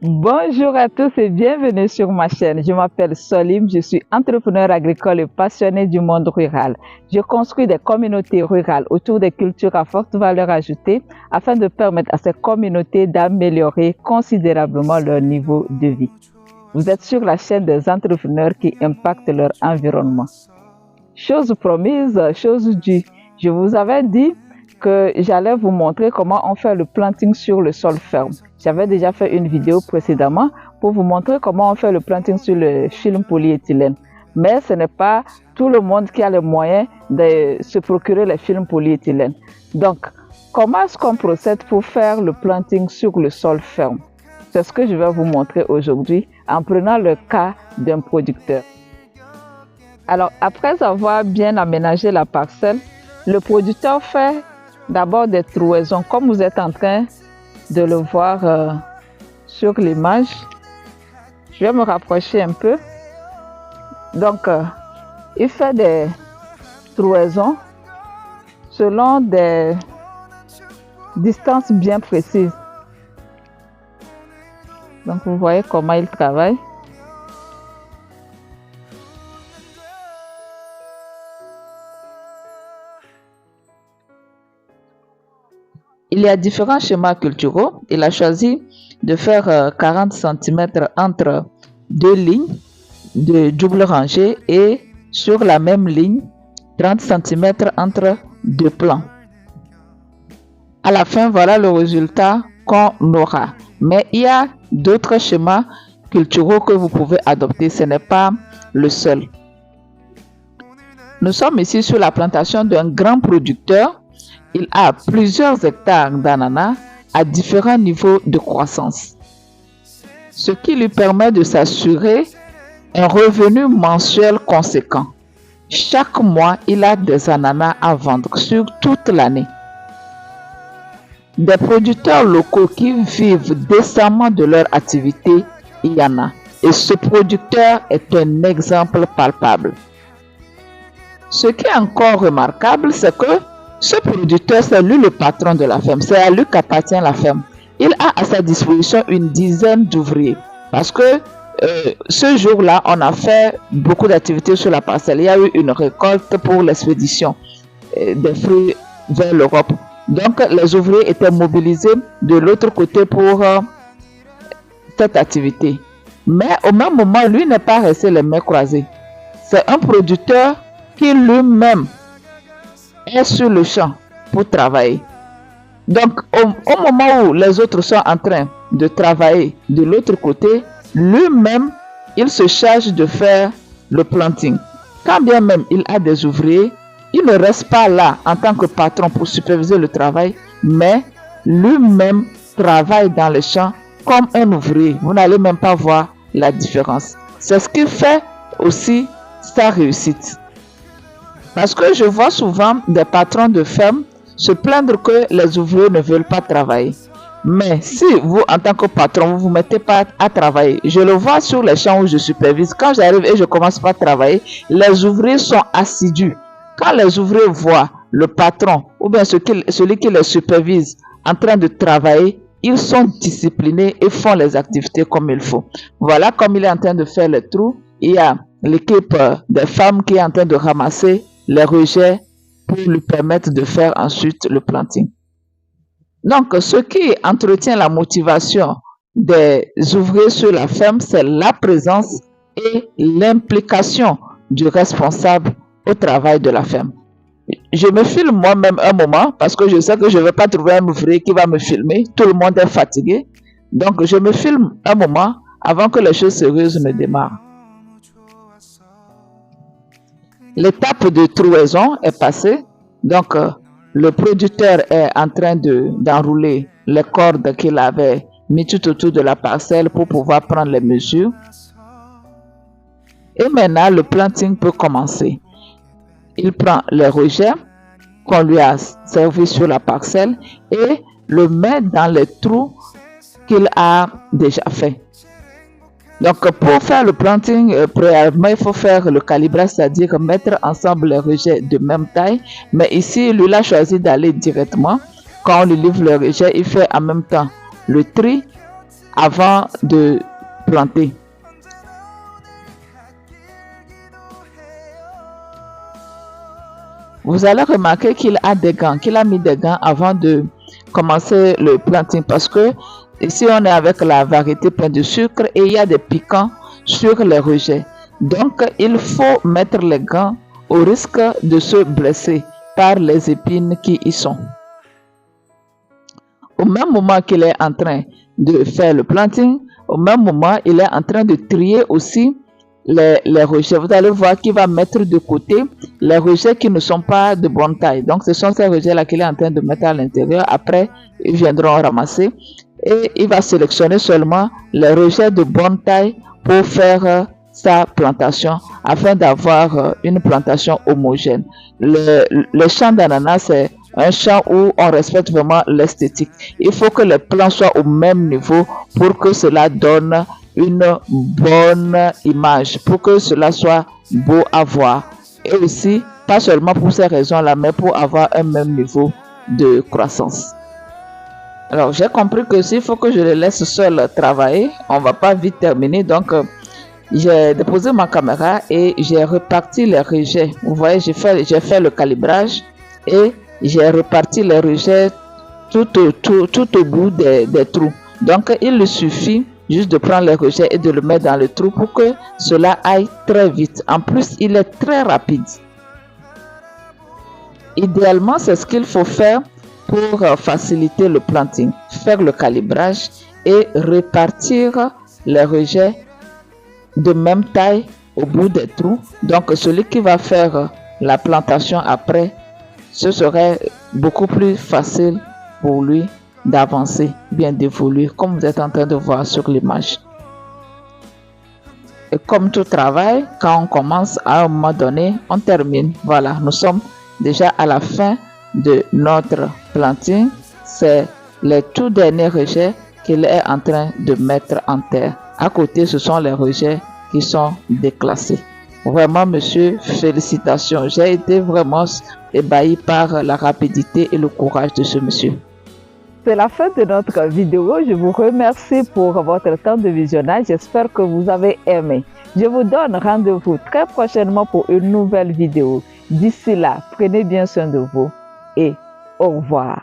Bonjour à tous et bienvenue sur ma chaîne. Je m'appelle Solim, je suis entrepreneur agricole et passionné du monde rural. Je construis des communautés rurales autour des cultures à forte valeur ajoutée afin de permettre à ces communautés d'améliorer considérablement leur niveau de vie. Vous êtes sur la chaîne des entrepreneurs qui impactent leur environnement. Chose promise, chose due. Je vous avais dit que j'allais vous montrer comment on fait le planting sur le sol ferme. J'avais déjà fait une vidéo précédemment pour vous montrer comment on fait le planting sur le film polyéthylène. Mais ce n'est pas tout le monde qui a les moyens de se procurer les films polyéthylène. Donc, comment est-ce qu'on procède pour faire le planting sur le sol ferme? C'est ce que je vais vous montrer aujourd'hui en prenant le cas d'un producteur. Alors, après avoir bien aménagé la parcelle, le producteur fait d'abord des trouaisons, comme vous êtes en train de le voir sur l'image. Je vais me rapprocher un peu. Donc, il fait des trouaisons selon des distances bien précises. Donc, vous voyez comment il travaille. Il y a différents schémas culturaux. Il a choisi de faire 40 cm entre deux lignes de double rangée et sur la même ligne 30 cm entre deux plans. À la fin, voilà le résultat qu'on aura. Mais il y a d'autres schémas culturaux que vous pouvez adopter. Ce n'est pas le seul. Nous sommes ici sur la plantation d'un grand producteur. Il a plusieurs hectares d'ananas à différents niveaux de croissance, ce qui lui permet de s'assurer un revenu mensuel conséquent. Chaque mois, il a des ananas à vendre sur toute l'année. Des producteurs locaux qui vivent décemment de leur activité, il y en a. Et ce producteur est un exemple palpable. Ce qui est encore remarquable, c'est que ce producteur, c'est lui le patron de la ferme. C'est à lui qu'appartient la ferme. Il a à sa disposition une dizaine d'ouvriers. Parce que ce jour-là, on a fait beaucoup d'activités sur la parcelle. Il y a eu une récolte pour l'expédition des fruits vers l'Europe. Donc, les ouvriers étaient mobilisés de l'autre côté pour cette activité. Mais au même moment, lui n'est pas resté les mains croisées. C'est un producteur qui lui-même est sur le champ pour travailler. Donc, au moment où les autres sont en train de travailler de l'autre côté, lui-même, il se charge de faire le planting. Quand bien même il a des ouvriers, il ne reste pas là en tant que patron pour superviser le travail, mais lui-même travaille dans les champs comme un ouvrier. Vous n'allez même pas voir la différence. C'est ce qui fait aussi sa réussite. Parce que je vois souvent des patrons de ferme se plaindre que les ouvriers ne veulent pas travailler. Mais si vous, en tant que patron, vous ne vous mettez pas à travailler, je le vois sur les champs où je supervise, quand j'arrive et je commence pas à travailler, les ouvriers sont assidus. Quand les ouvriers voient le patron ou bien celui qui les supervise en train de travailler, ils sont disciplinés et font les activités comme il faut. Voilà comme il est en train de faire les trous. Il y a l'équipe des femmes qui est en train de ramasser les rejets pour lui permettre de faire ensuite le planting. Donc, ce qui entretient la motivation des ouvriers sur la ferme, c'est la présence et l'implication du responsable au travail de la ferme. Je me filme moi-même un moment parce que je sais que je ne vais pas trouver un ouvrier qui va me filmer. Tout le monde est fatigué. Donc, je me filme un moment avant que les choses sérieuses ne démarrent. L'étape de trouaison est passée. Donc, le producteur est en train d'enrouler les cordes qu'il avait mis tout autour de la parcelle pour pouvoir prendre les mesures. Et maintenant, le planting peut commencer. Il prend les rejets qu'on lui a servi sur la parcelle et le met dans les trous qu'il a déjà fait. Donc, pour faire le planting, préalablement, il faut faire le calibrage, c'est-à-dire mettre ensemble les rejets de même taille. Mais ici, lui, il a choisi d'aller directement. Quand on lui livre le rejet, il fait en même temps le tri avant de planter. Vous allez remarquer qu'il a des gants, qu'il a mis des gants avant de commencer le planting parce que ici on est avec la variété pleine de sucre et il y a des piquants sur les rejets. Donc il faut mettre les gants au risque de se blesser par les épines qui y sont. Au même moment qu'il est en train de faire le planting, au même moment il est en train de trier aussi les rejets. Vous allez voir qu'il va mettre de côté les rejets qui ne sont pas de bonne taille. Donc, ce sont ces rejets-là qu'il est en train de mettre à l'intérieur. Après, ils viendront ramasser et il va sélectionner seulement les rejets de bonne taille pour faire sa plantation afin d'avoir une plantation homogène. Le champ d'ananas, c'est un champ où on respecte vraiment l'esthétique. Il faut que les plants soient au même niveau pour que cela donne une bonne image, pour que cela soit beau à voir. Et aussi, pas seulement pour ces raisons-là, mais pour avoir un même niveau de croissance. Alors, j'ai compris que s'il faut que je les laisse seuls travailler, on va pas vite terminer. Donc, j'ai déposé ma caméra et j'ai reparti les rejets. Vous voyez, j'ai fait le calibrage et j'ai reparti les rejets tout au bout des trous. Donc, il suffit juste de prendre les rejets et de le mettre dans le trou pour que cela aille très vite. En plus, il est très rapide. Idéalement, c'est ce qu'il faut faire pour faciliter le planting. Faire le calibrage et répartir les rejets de même taille au bout des trous. Donc, celui qui va faire la plantation après, ce serait beaucoup plus facile pour lui d'avancer, bien d'évoluer, comme vous êtes en train de voir sur l'image. Et comme tout travail, quand on commence, à un moment donné, on termine. Voilà, nous sommes déjà à la fin de notre planting. C'est les tout derniers rejets qu'il est en train de mettre en terre. À côté, ce sont les rejets qui sont déclassés. Vraiment, monsieur, félicitations. J'ai été vraiment ébahi par la rapidité et le courage de ce monsieur. C'est la fin de notre vidéo. Je vous remercie pour votre temps de visionnage. J'espère que vous avez aimé. Je vous donne rendez-vous très prochainement pour une nouvelle vidéo. D'ici là, prenez bien soin de vous et au revoir.